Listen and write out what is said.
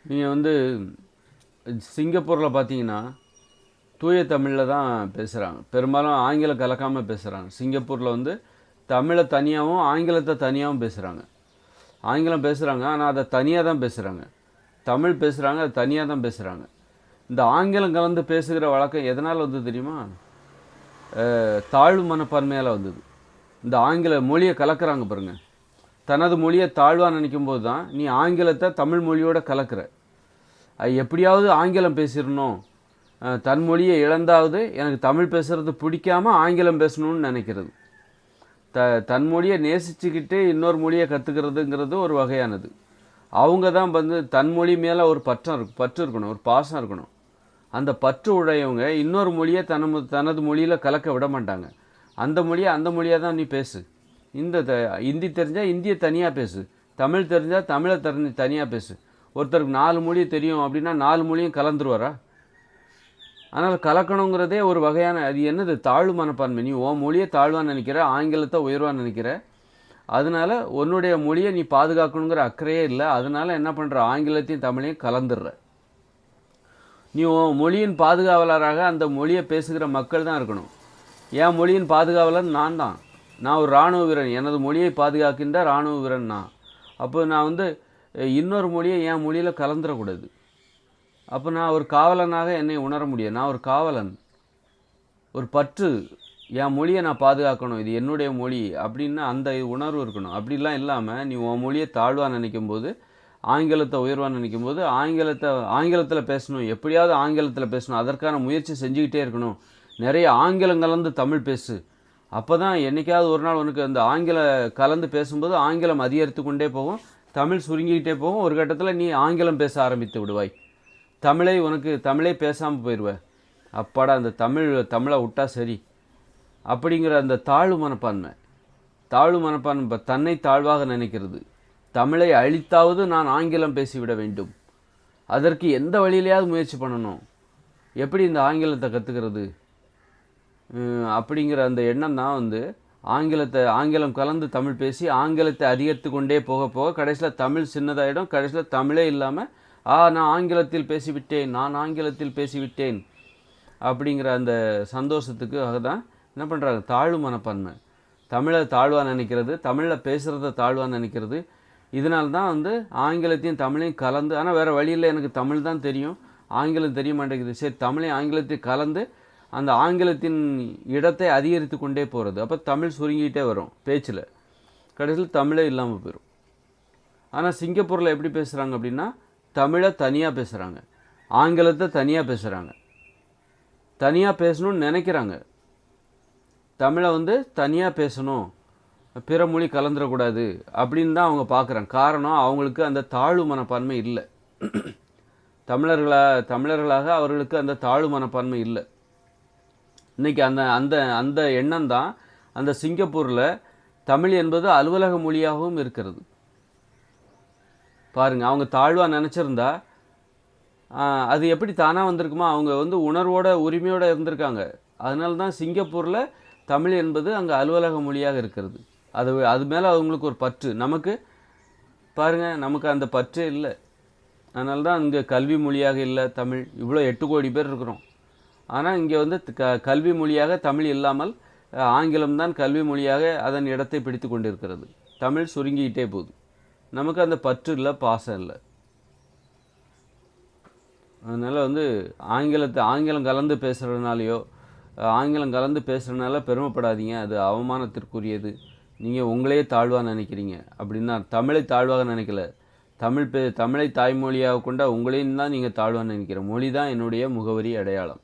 நீங்கள் வந்து சிங்கப்பூரில் பார்த்தீங்கன்னா தூய தமிழில் தான் பேசுகிறாங்க. பெரும்பாலும் ஆங்கிலம் கலக்காமல் பேசுகிறாங்க. சிங்கப்பூரில் வந்து தமிழை தனியாகவும் ஆங்கிலத்தை தனியாகவும் பேசுகிறாங்க. ஆங்கிலம் பேசுகிறாங்க, ஆனால் அதை தனியாக தான் பேசுகிறாங்க. தமிழ் பேசுகிறாங்க, அது தனியாக தான் பேசுகிறாங்க. இந்த ஆங்கிலம் கலந்து பேசுகிற வழக்கம் எதனால் வந்து தெரியுமா? தாழ்வு மனப்பான்மையால் வந்தது. இந்த ஆங்கில மொழியை கலக்கிறாங்க பாருங்கள். தனது மொழியை தாழ்வாக நினைக்கும் போது தான் நீ ஆங்கிலத்தை தமிழ் மொழியோட கலக்கிற. எப்படியாவது ஆங்கிலம் பேசிடணும், தன் மொழியை இழந்தாவது எனக்கு தமிழ் பேசுகிறது பிடிக்காமல் ஆங்கிலம் பேசணும்னு நினைக்கிறது. தன் மொழியை நேசிச்சுக்கிட்டு இன்னொரு மொழியை கற்றுக்கிறதுங்கிறது ஒரு வகையானது. அவங்க தான் வந்து தன் மொழி மேலே ஒரு பற்று இருக்கணும், ஒரு பாசம் இருக்கணும். அந்த பற்று உடையவங்க இன்னொரு மொழியை தனது மொழியில் கலக்க விட மாட்டாங்க. அந்த மொழியாக தான் நீ பேசு. ஹிந்தி தெரிஞ்சால் இந்தியை தனியாக பேசு, தமிழ் தெரிஞ்சால் தமிழை தனியாக பேசு. ஒருத்தருக்கு 4 மொழி தெரியும் அப்படின்னா 4 மொழியும் கலந்துருவாரா? ஆனால் கலக்கணுங்கிறதே ஒரு வகையான, அது என்னது, தாழ்வு மனப்பான்மை. நீ உன் மொழியை தாழ்வாக நினைக்கிற, ஆங்கிலத்தை உயர்வாக நினைக்கிற. அதனால் உன்னுடைய மொழியை நீ பாதுகாக்கணுங்கிற அக்கறையே இல்லை. அதனால் என்ன பண்ணுற, ஆங்கிலத்தையும் தமிழையும் கலந்துடுற. நீ உன் மொழியின் பாதுகாவலராக அந்த மொழியை பேசுகிற மக்கள் தான் இருக்கணும். என் மொழியின் பாதுகாவலர் நான் தான். நான் ஒரு இராணுவ வீரன், எனது மொழியை பாதுகாக்கின்ற இராணுவ வீரன் நான். அப்போ நான் வந்து இன்னொரு மொழியை என் மொழியில் கலந்துடக்கூடாது. அப்போ நான் ஒரு காவலனாக என்னை உணர முடியும். நான் ஒரு காவலன், ஒரு பற்று, என் மொழியை நான் பாதுகாக்கணும், இது என்னுடைய மொழி அப்படின்னு அந்த உணர்வு இருக்கணும். அப்படிலாம் இல்லாமல் நீ உன் மொழியை தாழ்வாக நினைக்கும் போது, ஆங்கிலத்தை உயர்வாக நினைக்கும் போது, ஆங்கிலத்தில் பேசணும், எப்படியாவது ஆங்கிலத்தில் பேசணும், அதற்கான முயற்சி செஞ்சுக்கிட்டே இருக்கணும். நிறைய ஆங்கிலம் கலந்து தமிழ் பேசு. அப்போ தான் என்றைக்காவது ஒரு நாள் உனக்கு அந்த கலந்து பேசும்போது ஆங்கிலம் அதிகரித்து கொண்டே போகும், தமிழ் சுருங்கிக்கிட்டே போகும். ஒரு கட்டத்தில் நீ ஆங்கிலம் பேச ஆரம்பித்து விடுவாய். தமிழே பேசாமல் போயிடுவேன். அப்பாடா அந்த தமிழை விட்டா சரி அப்படிங்கிற அந்த தாழ்வு மனப்பான்மை தன்னை தாழ்வாக நினைக்கிறது. தமிழை அழித்தாவது நான் ஆங்கிலம் பேசிவிட வேண்டும், அதற்கு எந்த வழியிலையாவது முயற்சி பண்ணணும், எப்படி இந்த ஆங்கிலத்தை கற்றுக்கிறது அப்படிங்கிற அந்த எண்ணம் தான் வந்து ஆங்கிலம் கலந்து தமிழ் பேசி ஆங்கிலத்தை அதிகரித்து கொண்டே போக கடைசியில் தமிழ் சின்னதாயிடும். கடைசியில் தமிழே இல்லாமல் நான் ஆங்கிலத்தில் பேசிவிட்டேன் அப்படிங்கிற அந்த சந்தோஷத்துக்காக தான் என்ன பண்ணுறாங்க, தாழ்வு மனப்பான்மை. தமிழை தாழ்வாக நினைக்கிறது, தமிழில் பேசுகிறத தாழ்வாக நினைக்கிறது. இதனால்தான் வந்து ஆங்கிலத்தையும் தமிழையும் கலந்து, ஆனால் வேறு வழியில் எனக்கு தமிழ் தான் தெரியும், ஆங்கிலம் தெரிய மாட்டேங்குது, சரி தமிழையும் ஆங்கிலத்தையும் கலந்து அந்த ஆங்கிலத்தின் இடத்தை அதிகரித்து கொண்டே போகிறது. அப்போ தமிழ் சுருங்கிக்கிட்டே வரும் பேச்சில், கடைசியில் தமிழே இல்லாமல் போயிடும். ஆனால் சிங்கப்பூரில் எப்படி பேசுகிறாங்க அப்படின்னா, தமிழை தனியாக பேசுகிறாங்க, ஆங்கிலத்தை தனியாக பேசுகிறாங்க, தனியாக பேசணும்னு நினைக்கிறாங்க. தமிழை வந்து தனியாக பேசணும், பிற மொழி கலந்துடக்கூடாது அப்படின்னு தான் அவங்க பார்க்குறாங்க. காரணம், அவங்களுக்கு அந்த தாழ்வு மனப்பான்மை இல்லை. தமிழர்களாக அவர்களுக்கு அந்த தாழ்வு மனப்பான்மை இல்லை. இன்றைக்கி அந்த எண்ணம் தான் அந்த சிங்கப்பூரில் தமிழ் என்பது அலுவலக மொழியாகவும் இருக்கிறது. பாருங்கள், அவங்க தாழ்வாக நினச்சிருந்தா அது எப்படி தானாக வந்திருக்குமா? அவங்க வந்து உரிமையோடு இருந்திருக்காங்க. அதனால தான் சிங்கப்பூரில் தமிழ் என்பது அங்கே அலுவலக மொழியாக இருக்கிறது. அது மேலே அவங்களுக்கு ஒரு பற்று. நமக்கு பாருங்கள், நமக்கு அந்த பற்றே இல்லை. அதனால தான் இங்கே கல்வி மொழியாக இல்லை தமிழ். இவ்வளோ 8 கோடி பேர் இருக்கிறோம், ஆனால் இங்கே வந்து கல்வி மொழியாக தமிழ் இல்லாமல் ஆங்கிலம்தான் கல்வி மொழியாக அதன் இடத்தை பிடித்து கொண்டிருக்கிறது. தமிழ் சுருங்கிக்கிட்டே போகுது. நமக்கு அந்த பற்று இல்லை, பாசம் இல்லை. அதனால் வந்து ஆங்கிலம் கலந்து பேசுகிறதுனாலையோ ஆங்கிலம் கலந்து பேசுகிறதுனால பெருமைப்படாதீங்க, அது அவமானத்திற்குரியது. நீங்கள் உங்களையே தாழ்வாக நினைக்கிறீங்க அப்படின்னா, தமிழை தாழ்வாக நினைக்கல, தமிழை தாய்மொழியாக கொண்ட உங்களையும் தான் நீங்கள் தாழ்வாக நினைக்கிற. மொழி தான் என்னுடைய முகவரி, அடையாளம்.